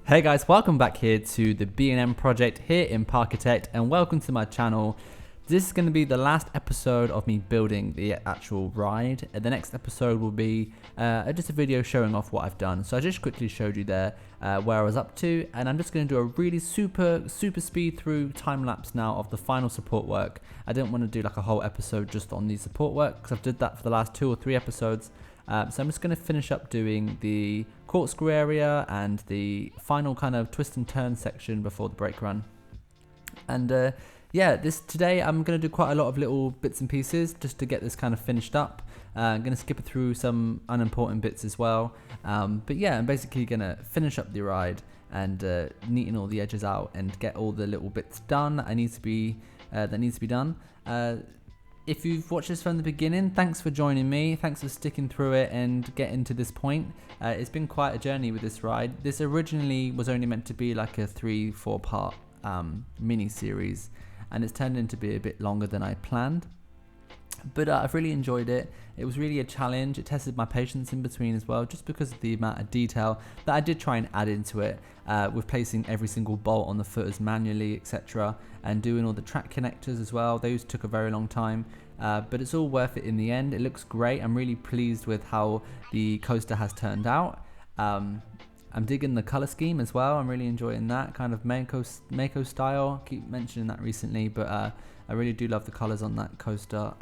Hey guys, welcome back here to the B&M project here in Parkitect, and welcome to my channel. This is going to be the last episode of me building the actual ride. The next episode will be just a video showing off what I've done. So I just quickly showed you there where I was up to, and I'm just going to do a really super speed through time lapse now of the final support work. I didn't want to do like a whole episode just on the support work because I've did that for the last 2 or 3 episodes. So I'm just going to finish up doing the corkscrew area and the final kind of twist and turn section before the brake run. And yeah, today I'm going to do quite a lot of little bits and pieces just to get this kind of finished up. I'm going to skip through some unimportant bits as well. But yeah, I'm basically going to finish up the ride and neaten all the edges out and get all the little bits done that needs to be done. If you've watched this from the beginning, thanks for joining me. Thanks for sticking through it and getting to this point. It's been quite a journey with this ride. This originally was only meant to be like a 3-4 part mini series, and it's turned into be a bit longer than I planned. But I've really enjoyed it. It was really a challenge. It tested my patience in between as well, just because of the amount of detail that I did try and add into it, with placing every single bolt on the footers manually, etc., and doing all the track connectors as well. Those took a very long time, but it's all worth it in the end. It looks great. I'm really pleased with how the coaster has turned out. I'm digging the color scheme as well. I'm really enjoying that kind of Mako style. I keep mentioning that recently, but I really do love the colors on that coaster.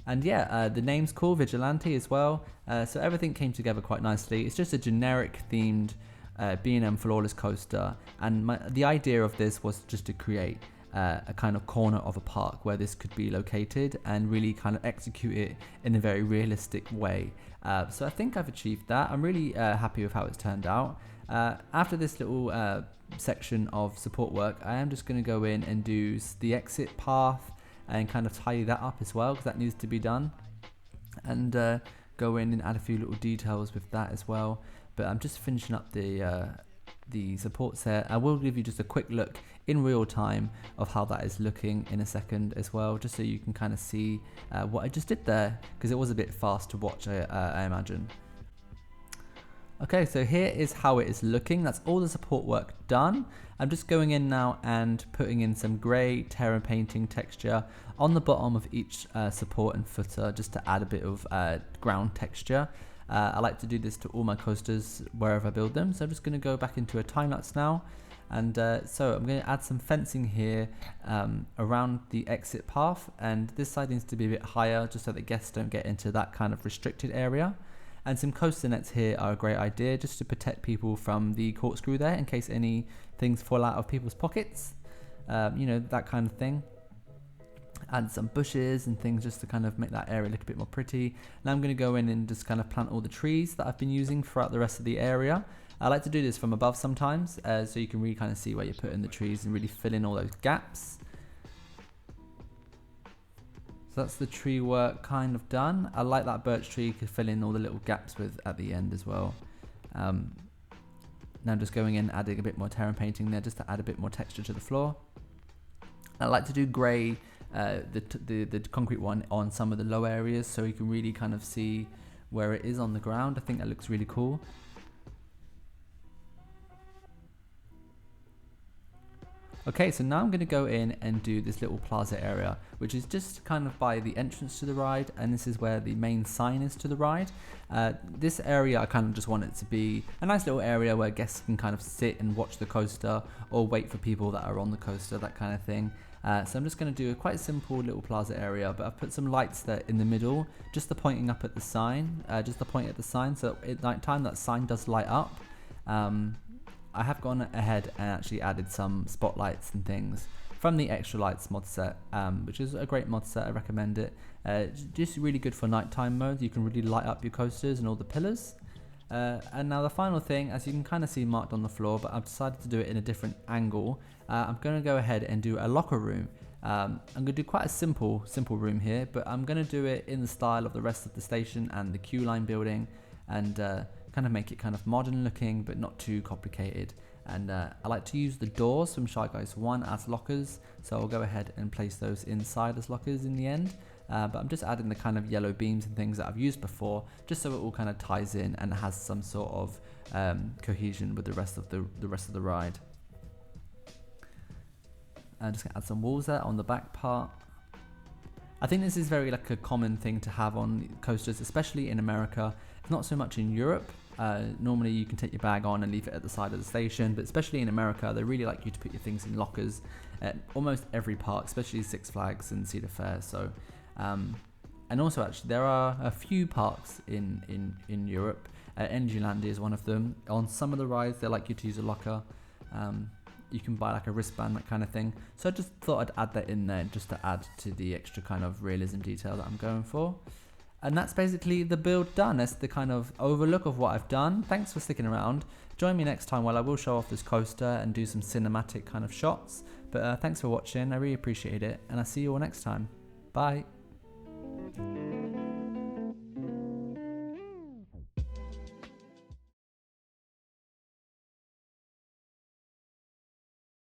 And yeah, the name's cool, Vigilante as well. So everything came together quite nicely. It's just a generic themed B&M flawless coaster, and the idea of this was just to create a kind of corner of a park where this could be located and really kind of execute it in a very realistic way. So I think I've achieved that. I'm really happy with how it's turned out. After this little section of support work, I am just going to go in and do the exit path and kind of tidy that up as well, because that needs to be done, and go in and add a few little details with that as well. But I'm just finishing up the support set. I will give you just a quick look in real time of how that is looking in a second as well, just so you can kind of see what I just did there, because it was a bit fast to watch, I imagine. Okay, so here is how it is looking. That's all the support work done. I'm just going in now and putting in some grey Terra painting texture on the bottom of each support and footer, just to add a bit of ground texture. I like to do this to all my coasters wherever I build them. So I'm just going to go back into a time lapse now, and so I'm going to add some fencing here around the exit path, and this side needs to be a bit higher just so the guests don't get into that kind of restricted area. And some coaster nets here are a great idea, just to protect people from the corkscrew there in case any things fall out of people's pockets, you know, that kind of thing. Add some bushes and things just to kind of make that area look a bit more pretty. Now I'm going to go in and just kind of plant all the trees that I've been using throughout the rest of the area. I like to do this from above sometimes, so you can really kind of see where you're putting the trees and really fill in all those gaps. So that's the tree work kind of done. I like that birch tree, you could fill in all the little gaps with at the end as well. Now I'm just going in, adding a bit more Terra painting there just to add a bit more texture to the floor. I like to do grey, the concrete one on some of the low areas, so you can really kind of see where it is on the ground. I think that looks really cool. Okay, so now I'm going to go in and do this little plaza area, which is just kind of by the entrance to the ride, and this is where the main sign is to the ride. This area I kind of just want it to be a nice little area where guests can kind of sit and watch the coaster, or wait for people that are on the coaster, that kind of thing. So I'm just going to do a quite simple little plaza area, but I've put some lights there in the middle, just the pointing up at the sign, just the point at the sign, so at night time that sign does light up. I have gone ahead and actually added some spotlights and things from the Extra Lights mod set, which is a great mod set. I recommend it. Just really good for nighttime mode. You can really light up your coasters and all the pillars. And now the final thing, as you can kind of see marked on the floor, but I've decided to do it in a different angle. I'm going to go ahead and do a locker room. I'm going to do quite a simple room here, but I'm going to do it in the style of the rest of the station and the queue line building, and kind of make it kind of modern looking but not too complicated. And I like to use the doors from Shy Guys 1 as lockers, so I'll go ahead and place those inside as lockers in the end. but I'm just adding the kind of yellow beams and things that I've used before, just so it all kind of ties in and has some sort of cohesion with the rest of the ride. I'm just gonna add some walls there on the back part. I think this is very like a common thing to have on coasters, especially in America. It's not so much in Europe. Normally you can take your bag on and leave it at the side of the station, but especially in America, they really like you to put your things in lockers at almost every park, especially Six Flags and Cedar Fair. So, and also actually there are a few parks in Europe. Energylandia is one of them. On some of the rides, they like you to use a locker. You can buy like a wristband, that kind of thing. So I just thought I'd add that in there just to add to the extra kind of realism detail that I'm going for. And that's basically the build done. That's the kind of overlook of what I've done. Thanks for sticking around. Join me next time while I will show off this coaster and do some cinematic kind of shots. But thanks for watching. I really appreciate it. And I'll see you all next time. Bye.